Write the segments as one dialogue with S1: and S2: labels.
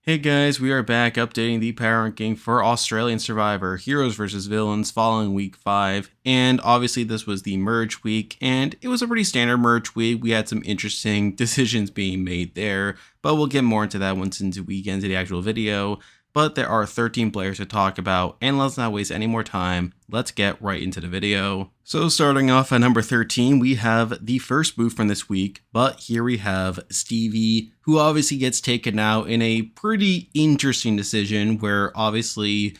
S1: Hey guys, we are back updating the power ranking for Australian Survivor Heroes vs. Villains following week 5. And obviously, this was the merge week, and it was a pretty standard merge week. We had some interesting decisions being made there, but we'll get more into that once we get into the actual video. But there are 13 players to talk about, and let's not waste any more time. Let's get right into the video. So starting off at number 13, we have the first boot from this week, but here we have Stevie, who obviously gets taken out in a pretty interesting decision where obviously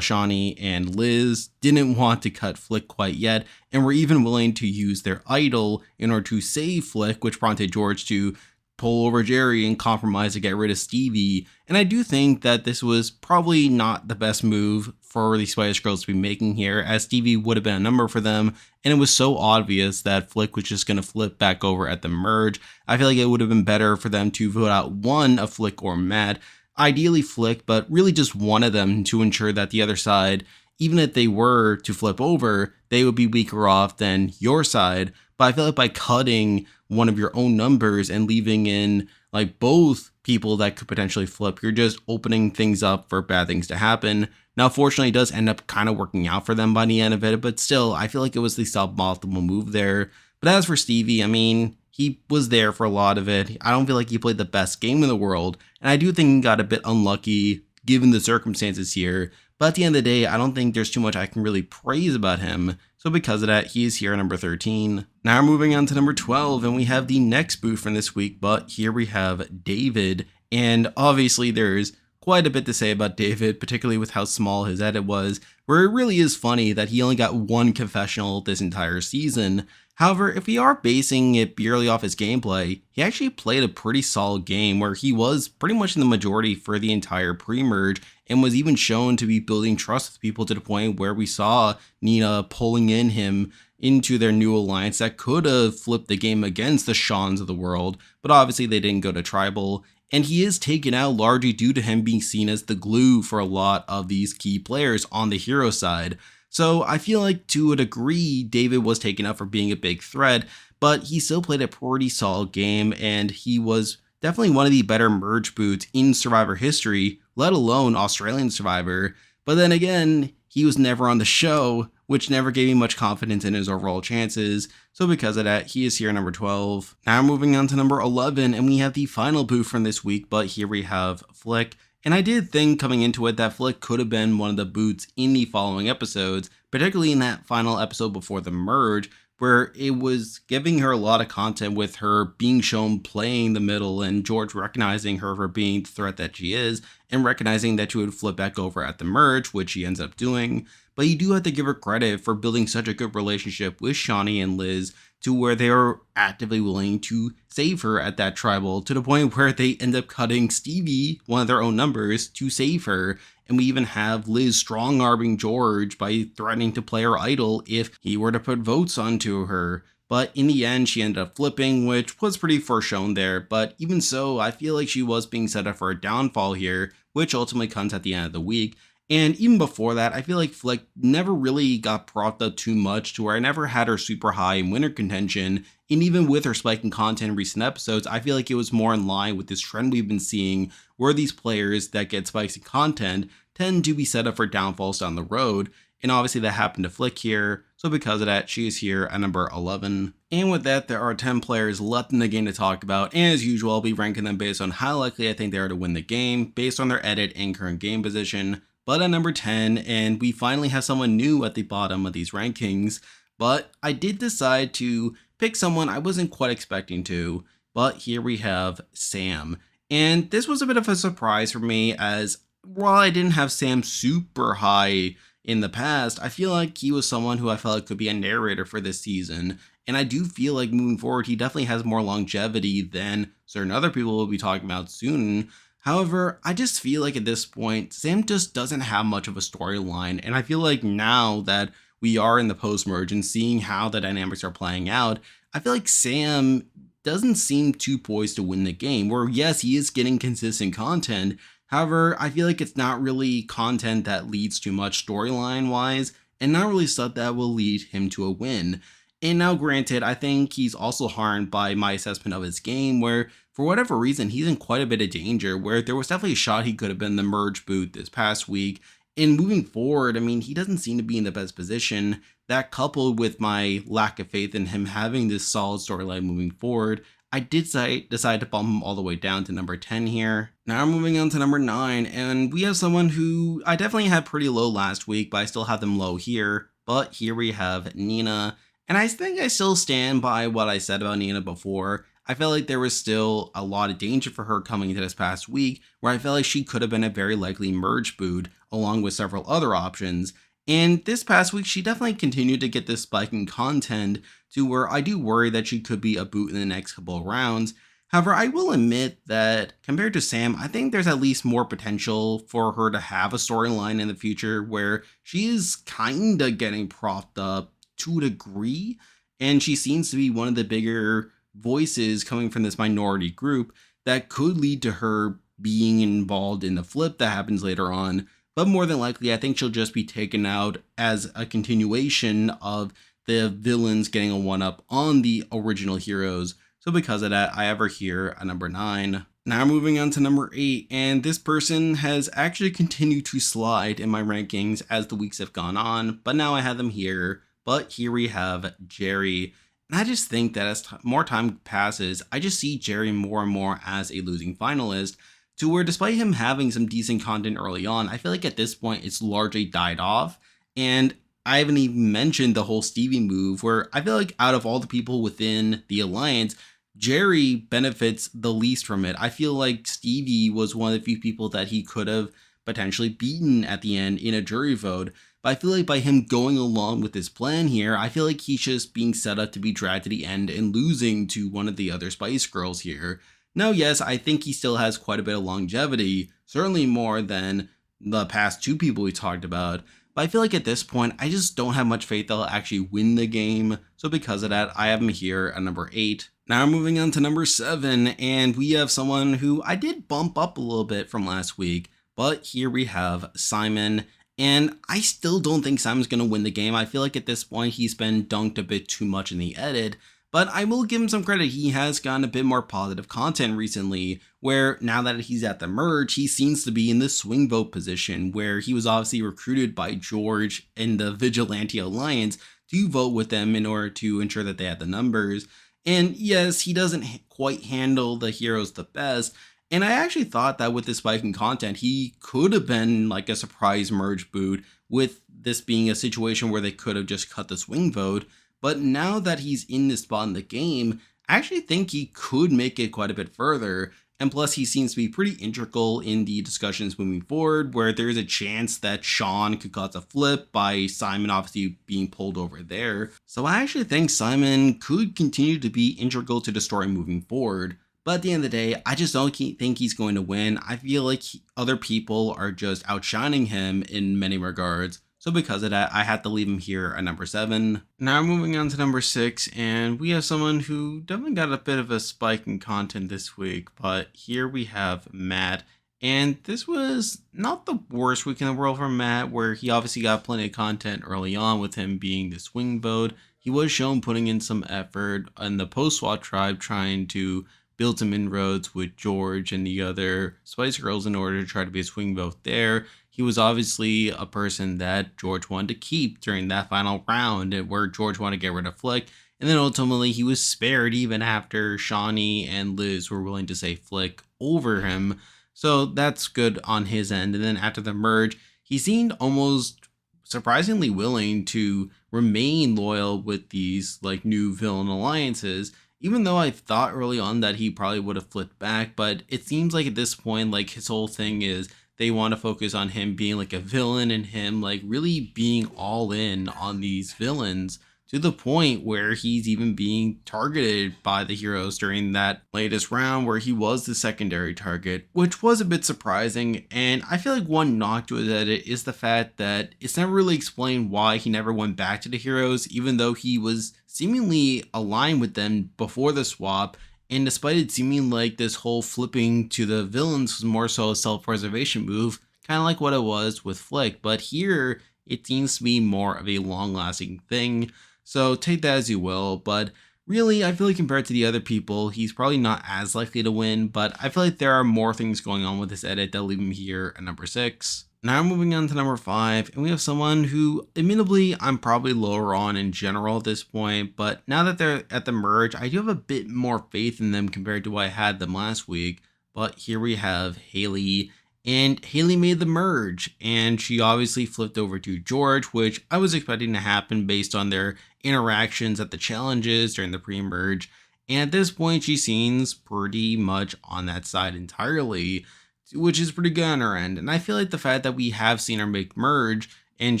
S1: Shawnee and Liz didn't want to cut Flick quite yet, and were even willing to use their idol in order to save Flick, which prompted George to pull over Jerry and compromise to get rid of Stevie. And I do think that this was probably not the best move for the Spice Girls to be making here, as Stevie would have been a number for them, and it was so obvious that Flick was just going to flip back over at the merge. I feel like it would have been better for them to vote out one of Flick or Matt, ideally Flick, but really just one of them, to ensure that the other side, even if they were to flip over, they would be weaker off than your side. But I feel like by cutting one of your own numbers and leaving in like both people that could potentially flip, you're just opening things up for bad things to happen. Now, fortunately, it does end up kind of working out for them by the end of it, but still, I feel like it was the suboptimal move there. But as for Stevie, I mean, he was there for a lot of it. I don't feel like he played the best game in the world, and I do think he got a bit unlucky given the circumstances here. But at the end of the day, I don't think there's too much I can really praise about him. So because of that, he is here at number 13. Now we're moving on to number 12, and we have the next boot from this week, but here we have David. And obviously there's quite a bit to say about David, particularly with how small his edit was, where it really is funny that he only got one confessional this entire season. However, if we are basing it purely off his gameplay, he actually played a pretty solid game where he was pretty much in the majority for the entire pre-merge, and was even shown to be building trust with people to the point where we saw Nina pulling in him into their new alliance that could have flipped the game against the Shawns of the world, but obviously they didn't go to tribal. And he is taken out largely due to him being seen as the glue for a lot of these key players on the hero side. So I feel like to a degree, David was taken out for being a big threat, but he still played a pretty solid game, and he was definitely one of the better merge boots in Survivor history, let alone Australian Survivor. But then again, he was never on the show, which never gave me much confidence in his overall chances. So because of that, he is here at number 12. Now moving on to number 11, and we have the final boot from this week, but here we have Flick. And I did think coming into it that Flick could have been one of the boots in the following episodes, particularly in that final episode before the merge, where it was giving her a lot of content with her being shown playing the middle and George recognizing her for being the threat that she is, and recognizing that she would flip back over at the merge, which she ends up doing. But you do have to give her credit for building such a good relationship with Shawnee and Liz, to where they are actively willing to save her at that tribal, to the point where they end up cutting Stevie, one of their own numbers, to save her. And we even have Liz strong-arming George by threatening to play her idol if he were to put votes onto her. But in the end, she ended up flipping, which was pretty foreshown there. But even so, I feel like she was being set up for a downfall here, which ultimately comes at the end of the week. And even before that, I feel like Flick never really got propped up too much, to where I never had her super high in winner contention. And even with her spike in content in recent episodes, I feel like it was more in line with this trend we've been seeing, where these players that get spikes in content tend to be set up for downfalls down the road. And obviously that happened to Flick here, so because of that, she is here at number 11. And with that, there are 10 players left in the game to talk about, and as usual, I'll be ranking them based on how likely I think they are to win the game, based on their edit and current game position. But at number 10, and we finally have someone new at the bottom of these rankings, but I did decide to pick someone I wasn't quite expecting to, but here we have Sam. And this was a bit of a surprise for me, as while I didn't have Sam super high in the past, I feel like he was someone who I felt like could be a narrator for this season. And I do feel like moving forward, he definitely has more longevity than certain other people we'll be talking about soon. However, I just feel like at this point, Sam just doesn't have much of a storyline. And I feel like now that we are in the post-merge and seeing how the dynamics are playing out, I feel like Sam doesn't seem too poised to win the game, where yes, he is getting consistent content. However, I feel like it's not really content that leads to much storyline-wise, and not really stuff that will lead him to a win. And now granted, I think he's also harmed by my assessment of his game, where for whatever reason, he's in quite a bit of danger, where there was definitely a shot he could have been the merge boot this past week. And moving forward, I mean, he doesn't seem to be in the best position. That coupled with my lack of faith in him having this solid storyline moving forward, I did decide to bump him all the way down to number 10 here. Now moving on to number 9, and we have someone who I definitely had pretty low last week, but I still have them low here. But here we have Nina, and I think I still stand by what I said about Nina before. I felt like there was still a lot of danger for her coming into this past week, where I felt like she could have been a very likely merge boot, along with several other options. And this past week, she definitely continued to get this spike in content to where I do worry that she could be a boot in the next couple of rounds. However, I will admit that compared to Sam, I think there's at least more potential for her to have a storyline in the future where she is kinda getting propped up to a degree, and she seems to be one of the bigger voices coming from this minority group that could lead to her being involved in the flip that happens later on. But more than likely, I think she'll just be taken out as a continuation of the villains getting a one-up on the original heroes. So because of that, I have her here at number 9. Now moving on to number 8, and this person has actually continued to slide in my rankings as the weeks have gone on, but now I have them here. But here we have Jerry. And I just think that as more time passes, I just see Jerry more and more as a losing finalist, to where despite him having some decent content early on, I feel like at this point it's largely died off. And I haven't even mentioned the whole Stevie move, where I feel like out of all the people within the alliance, Jerry benefits the least from it. I feel like Stevie was one of the few people that he could have potentially beaten at the end in a jury vote. But I feel like by him going along with his plan here, I feel like he's just being set up to be dragged to the end and losing to one of the other Spice Girls here. Now, yes, I think he still has quite a bit of longevity, certainly more than the past 2 people we talked about. But I feel like at this point, I just don't have much faith they'll actually win the game. So because of that, I have him here at number 8. Now moving on to number 7, and we have someone who I did bump up a little bit from last week. But here we have Simon. And I still don't think Simon's going to win the game. I feel like at this point, he's been dunked a bit too much in the edit. But I will give him some credit. He has gotten a bit more positive content recently, where now that he's at the merge, he seems to be in this swing vote position, where he was obviously recruited by George and the Vigilante Alliance to vote with them in order to ensure that they had the numbers. And yes, he doesn't quite handle the heroes the best. And I actually thought that with this spike in content, he could have been like a surprise merge boot, with this being a situation where they could have just cut the swing vote. But now that he's in this spot in the game, I actually think he could make it quite a bit further. And plus, he seems to be pretty integral in the discussions moving forward, where there's a chance that Sean could cause a flip by Simon obviously being pulled over there. So I actually think Simon could continue to be integral to the story moving forward. But at the end of the day, I just don't think he's going to win. I feel like other people are just outshining him in many regards. So because of that, I had to leave him here at number 7. Now moving on to number 6, and we have someone who definitely got a bit of a spike in content this week, but here we have Matt. And this was not the worst week in the world for Matt, where he obviously got plenty of content early on with him being the swing vote. He was shown putting in some effort in the post-SWAT tribe, trying to build some inroads with George and the other Spice Girls in order to try to be a swing vote there. He was obviously a person that George wanted to keep during that final round, where George wanted to get rid of Flick. And then ultimately he was spared even after Shawnee and Liz were willing to say Flick over him. So that's good on his end. And then after the merge, he seemed almost surprisingly willing to remain loyal with these like new villain alliances, even though I thought early on that he probably would have flipped back. But it seems like at this point, like his whole thing is they want to focus on him being like a villain and him like really being all in on these villains, to the point where he's even being targeted by the heroes during that latest round where he was the secondary target, which was a bit surprising. And I feel like one knock to his edit is the fact that it's never really explained why he never went back to the heroes, even though he was seemingly aligned with them before the swap. And despite it seeming like this whole flipping to the villains was more so a self-preservation move, kind of like what it was with Flick, but here it seems to be more of a long-lasting thing. So take that as you will, but really, I feel like compared to the other people, he's probably not as likely to win, but I feel like there are more things going on with this edit that leave him here at number 6. Now moving on to number 5, and we have someone who, admittedly, I'm probably lower on in general at this point, but now that they're at the merge, I do have a bit more faith in them compared to what I had them last week. But here we have Haley, and Haley made the merge, and she obviously flipped over to George, which I was expecting to happen based on their interactions at the challenges during the pre-merge. And at this point, she seems pretty much on that side entirely, which is pretty good on her end. And I feel like the fact that we have seen her make merge and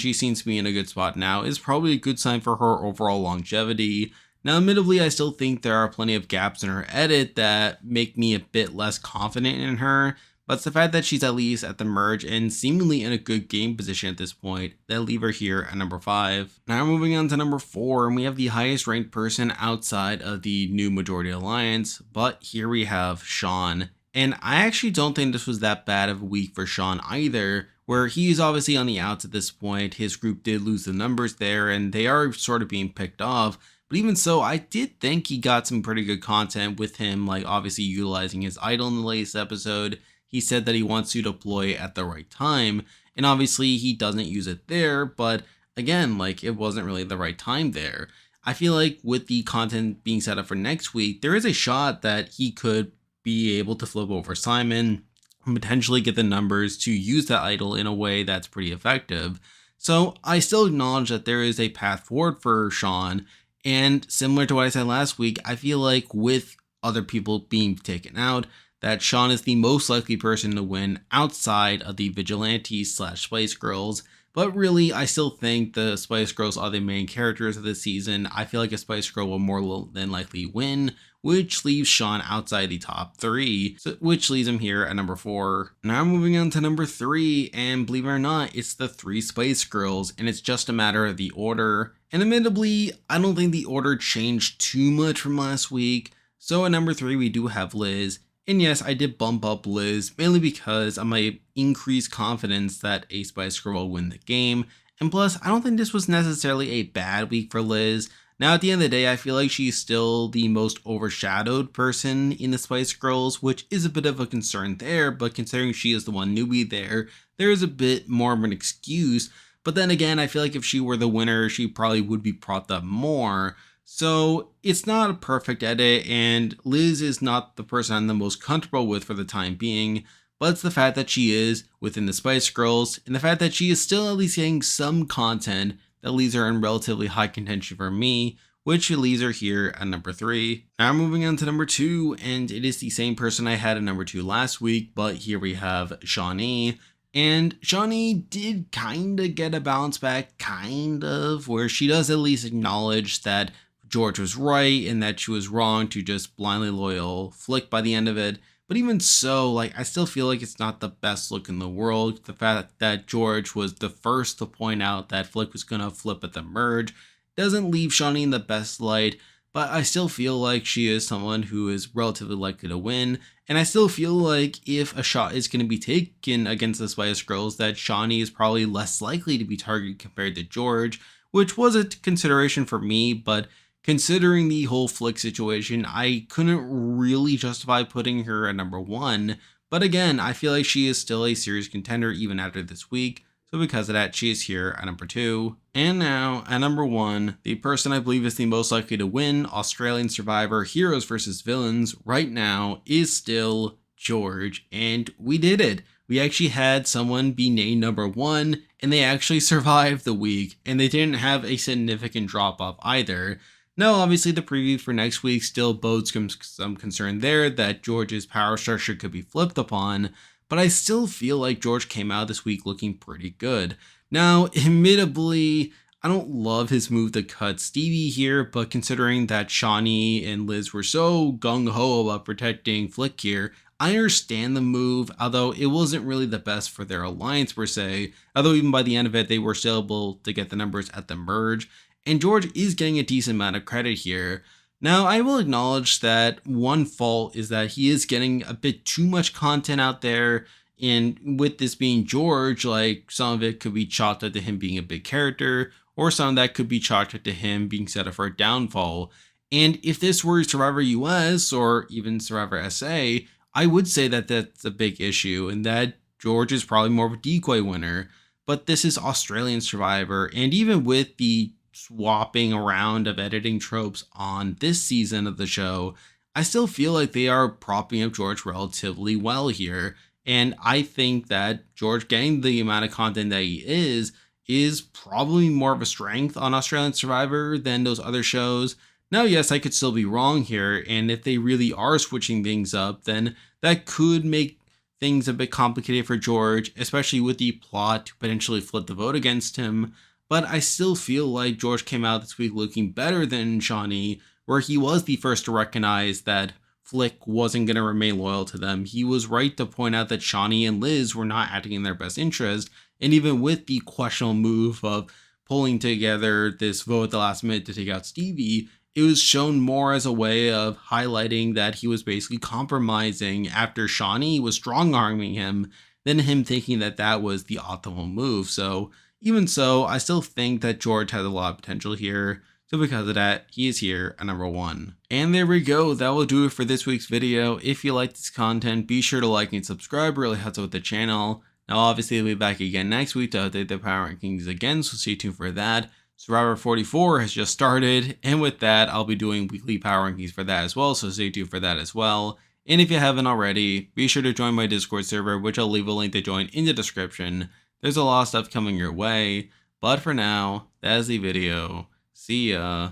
S1: she seems to be in a good spot now is probably a good sign for her overall longevity. Now, admittedly, I still think there are plenty of gaps in her edit that make me a bit less confident in her, but it's the fact that she's at least at the merge and seemingly in a good game position at this point that leave her here at number 5. Now moving on to number 4, and we have the highest ranked person outside of the new Majority Alliance, but here we have Sean. And I actually don't think this was that bad of a week for Sean either, where he's obviously on the outs at this point. His group did lose the numbers there, and they are sort of being picked off. But even so, I did think he got some pretty good content with him, like obviously utilizing his idol in the latest episode. He said that he wants to deploy at the right time, and obviously he doesn't use it there, but again, like it wasn't really the right time there. I feel like with the content being set up for next week, there is a shot that he could be able to flip over Simon and potentially get the numbers to use that idol in a way that's pretty effective. So I still acknowledge that there is a path forward for Sean, and similar to what I said last week, I feel like with other people being taken out, that Sean is the most likely person to win outside of the Vigilantes / Spice Girls. But really, I still think the Spice Girls are the main characters of this season. I feel like a Spice Girl will more than likely win, which leaves Sean outside the top 3, which leaves him here at number 4. Now moving on to number 3, and believe it or not, it's the 3 Spice Girls, and it's just a matter of the order. And admittedly, I don't think the order changed too much from last week. So at number 3, we do have Liz. And yes, I did bump up Liz, mainly because of my increased confidence that a Spice Girl will win the game. And plus, I don't think this was necessarily a bad week for Liz. Now, at the end of the day, I feel like she's still the most overshadowed person in the Spice Girls, which is a bit of a concern there, but considering she is the one newbie there is a bit more of an excuse. But then again, I feel like if she were the winner, she probably would be propped up more. So it's not a perfect edit, and Liz is not the person I'm the most comfortable with for the time being, but it's the fact that she is within the Spice Girls, and the fact that she is still at least getting some content that leaves her in relatively high contention for me, which leaves her here at number 3. Now moving on to number 2, and it is the same person I had at number 2 last week, but here we have Shawnee. And Shawnee did kind of get a bounce back, kind of, where she does at least acknowledge that George was right and that she was wrong to just blindly loyal Flick by the end of it. But even so, like, I still feel like it's not the best look in the world. The fact that George was the first to point out that Flick was going to flip at the merge doesn't leave Shawnee in the best light, but I still feel like she is someone who is relatively likely to win. And I still feel like if a shot is going to be taken against the Spice Girls, that Shawnee is probably less likely to be targeted compared to George, which was a consideration for me, but considering the whole Flick situation, I couldn't really justify putting her at number 1. But again, I feel like she is still a serious contender even after this week. So because of that, she is here at number 2. And now, at number 1, the person I believe is the most likely to win Australian Survivor Heroes vs. Villains right now is still George. And we did it. We actually had someone be named number 1, and they actually survived the week, and they didn't have a significant drop-off either. Now, obviously, the preview for next week still bodes some concern there that George's power structure could be flipped upon, but I still feel like George came out this week looking pretty good. Now, admittedly, I don't love his move to cut Stevie here, but considering that Shawnee and Liz were so gung-ho about protecting Flick here, I understand the move, although it wasn't really the best for their alliance per se, although even by the end of it, they were still able to get the numbers at the merge. And George is getting a decent amount of credit here. Now, I will acknowledge that one fault is that he is getting a bit too much content out there. And with this being George, like some of it could be chalked up to him being a big character, or some of that could be chalked up to him being set up for a downfall. And if this were Survivor US or even Survivor SA, I would say that that's a big issue and that George is probably more of a decoy winner. But this is Australian Survivor, and even with the swapping around of editing tropes on this season of the show, I still feel like they are propping up George relatively well here. And I think that George getting the amount of content that he is probably more of a strength on Australian Survivor than those other shows. Now, yes, I could still be wrong here, and if they really are switching things up, then that could make things a bit complicated for George, especially with the plot to potentially flip the vote against him. But I still feel like George came out this week looking better than Shawnee, where he was the first to recognize that Flick wasn't going to remain loyal to them. He was right to point out that Shawnee and Liz were not acting in their best interest, and even with the questionable move of pulling together this vote at the last minute to take out Stevie, it was shown more as a way of highlighting that he was basically compromising after Shawnee was strong arming him, than him thinking that that was the optimal move. So, even so, I still think that George has a lot of potential here. So, because of that, he is here at number 1. And there we go. That will do it for this week's video. If you like this content, be sure to like and subscribe. It really helps out with the channel. Now, obviously, I'll be back again next week to update the power rankings again, so stay tuned for that. Survivor 44 has just started, and with that, I'll be doing weekly power rankings for that as well, so stay tuned for that as well. And if you haven't already, be sure to join my Discord server, which I'll leave a link to join in the description. There's a lot of stuff coming your way, but for now, that is the video. See ya.